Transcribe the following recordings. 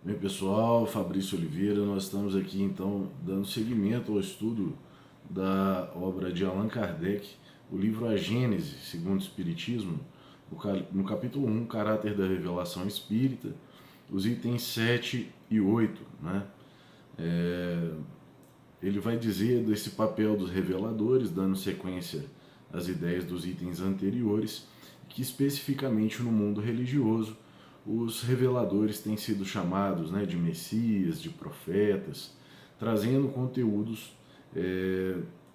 Bem, pessoal, Fabrício Oliveira, nós estamos aqui então dando seguimento ao estudo da obra de Allan Kardec, o livro A Gênese, segundo o Espiritismo, no capítulo 1, Caráter da Revelação Espírita, os itens 7 e 8, né? Ele vai dizer desse papel dos reveladores, dando sequência às ideias dos itens anteriores, que especificamente no mundo religioso, os reveladores têm sido chamados, né, de messias, de profetas, trazendo conteúdos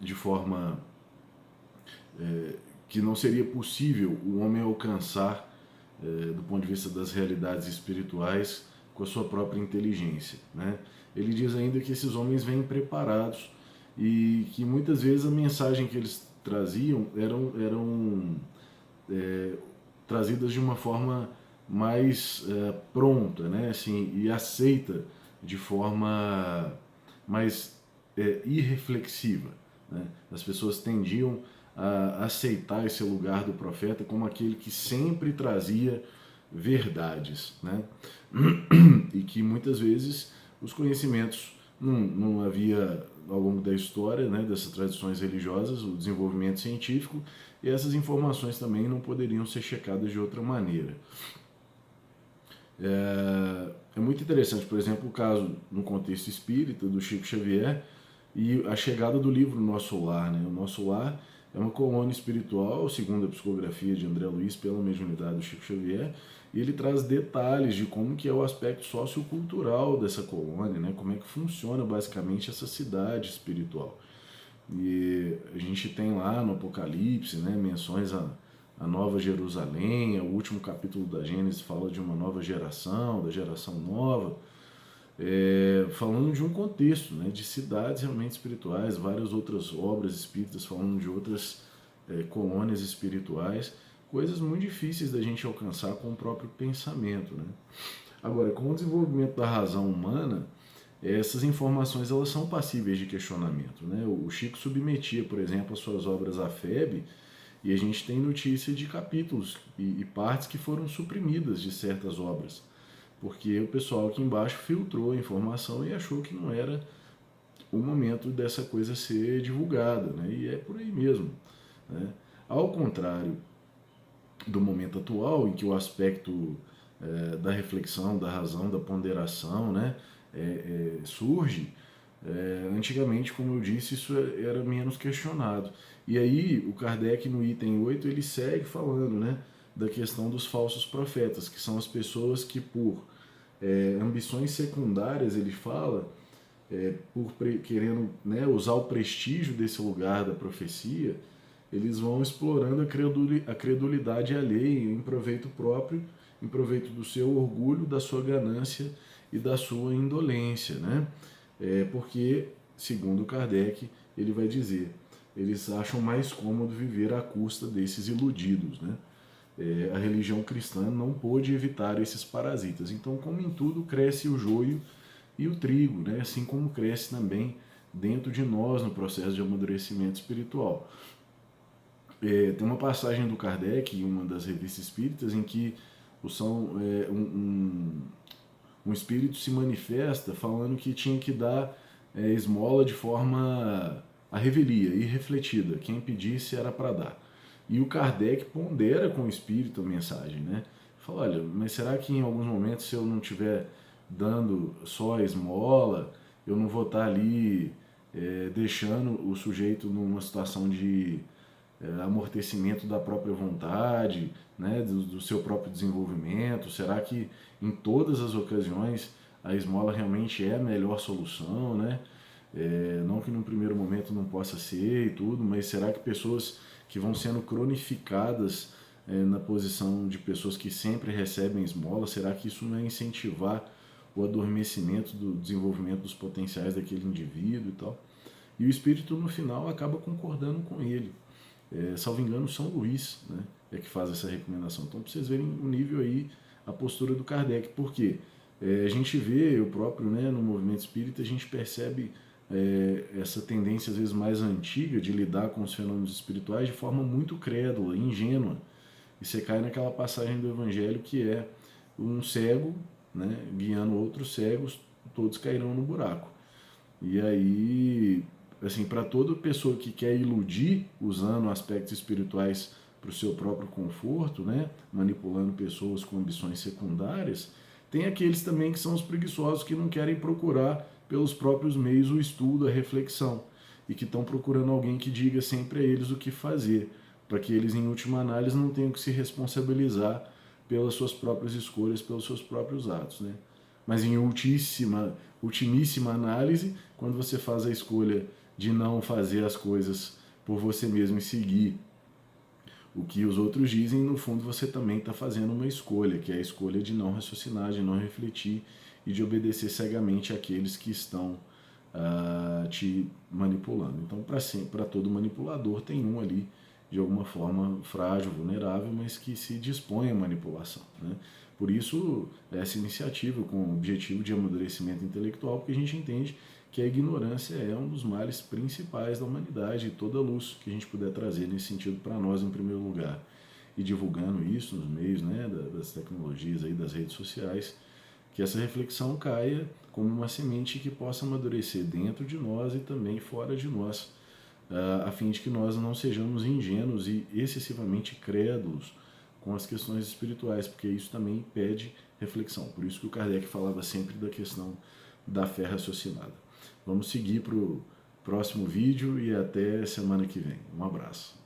de forma que não seria possível o homem alcançar do ponto de vista das realidades espirituais com a sua própria inteligência, né? Ele diz ainda que esses homens vêm preparados e que muitas vezes a mensagem que eles traziam eram trazidas de uma forma mais pronta, né? Assim, e aceita de forma mais irreflexiva, né? As pessoas tendiam a aceitar esse lugar do profeta como aquele que sempre trazia verdades, né? E que muitas vezes os conhecimentos não havia ao longo da história, né, dessas tradições religiosas, o desenvolvimento científico, e essas informações também não poderiam ser checadas de outra maneira. É muito interessante, por exemplo, o caso no contexto espírita do Chico Xavier e a chegada do livro Nosso Lar, né? O Nosso Lar é uma colônia espiritual, segundo a psicografia de André Luiz, pela mediunidade do Chico Xavier, e ele traz detalhes de como que é o aspecto sociocultural dessa colônia, né? Como é que funciona basicamente essa cidade espiritual. E a gente tem lá no Apocalipse, né, menções a Nova Jerusalém, o último capítulo da Gênesis fala de uma nova geração, da geração nova, falando de um contexto, né, de cidades realmente espirituais, várias outras obras espíritas falando de outras colônias espirituais, coisas muito difíceis da gente alcançar com o próprio pensamento, né? Agora, com o desenvolvimento da razão humana, essas informações elas são passíveis de questionamento, né? O Chico submetia, por exemplo, as suas obras à FEB e a gente tem notícia de capítulos e partes que foram suprimidas de certas obras, porque o pessoal aqui embaixo filtrou a informação e achou que não era o momento dessa coisa ser divulgada, né? E é por aí mesmo, né? Ao contrário do momento atual, em que o aspecto da reflexão, da razão, da ponderação, né, surge, antigamente, como eu disse, isso era menos questionado. E aí, o Kardec, no item 8 ele segue falando, né, da questão dos falsos profetas, que são as pessoas que, por ambições secundárias, ele fala, querendo, né, usar o prestígio desse lugar da profecia, eles vão explorando a credulidade alheia em proveito próprio, em proveito do seu orgulho, da sua ganância e da sua indolência, né? Porque, segundo Kardec, ele vai dizer, eles acham mais cômodo viver à custa desses iludidos, né? A religião cristã não pôde evitar esses parasitas. Então, como em tudo, cresce o joio e o trigo, né? Assim como cresce também dentro de nós no processo de amadurecimento espiritual. Tem uma passagem do Kardec em uma das revistas espíritas em que um espírito se manifesta falando que tinha que dar esmola de forma a revelia, irrefletida. Quem pedisse era para dar. E o Kardec pondera com o espírito a mensagem, né? Fala, olha, mas será que em alguns momentos, se eu não estiver dando só a esmola, eu não vou estar ali deixando o sujeito numa situação de amortecimento da própria vontade, né, do seu próprio desenvolvimento? Será que em todas as ocasiões a esmola realmente é a melhor solução, né? Não que num primeiro momento não possa ser e tudo, mas será que pessoas que vão sendo cronificadas na posição de pessoas que sempre recebem esmola, será que isso não é incentivar o adormecimento do desenvolvimento dos potenciais daquele indivíduo e tal? E o espírito no final acaba concordando com ele. Salvo engano, São Luís, né, é que faz essa recomendação. Então, para vocês verem o nível aí, a postura do Kardec. Por quê? A gente vê, eu próprio, né, no movimento espírita, a gente percebe essa tendência, às vezes, mais antiga de lidar com os fenômenos espirituais de forma muito crédula, ingênua. E você cai naquela passagem do Evangelho que é um cego né, guiando outros cegos, todos cairão no buraco. E aí, assim, para toda pessoa que quer iludir usando aspectos espirituais para o seu próprio conforto, né, manipulando pessoas com ambições secundárias, tem aqueles também que são os preguiçosos que não querem procurar pelos próprios meios o estudo, a reflexão, e que estão procurando alguém que diga sempre a eles o que fazer, para que eles, em última análise, não tenham que se responsabilizar pelas suas próprias escolhas, pelos seus próprios atos, né? Mas em ultimíssima análise, quando você faz a escolha de não fazer as coisas por você mesmo e seguir o que os outros dizem, no fundo você também está fazendo uma escolha, que é a escolha de não raciocinar, de não refletir e de obedecer cegamente àqueles que estão te manipulando. Então, para todo manipulador, tem um ali, de alguma forma, frágil, vulnerável, mas que se dispõe à manipulação, né? Por isso, essa iniciativa com o objetivo de amadurecimento intelectual, porque a gente entende que a ignorância é um dos males principais da humanidade, e toda luz que a gente puder trazer nesse sentido para nós, em primeiro lugar, e divulgando isso nos meios, né, das tecnologias, aí, das redes sociais, que essa reflexão caia como uma semente que possa amadurecer dentro de nós e também fora de nós, a fim de que nós não sejamos ingênuos e excessivamente crédulos com as questões espirituais, porque isso também pede reflexão. Por isso que o Kardec falava sempre da questão da fé raciocinada. Vamos seguir para o próximo vídeo e até semana que vem. Um abraço.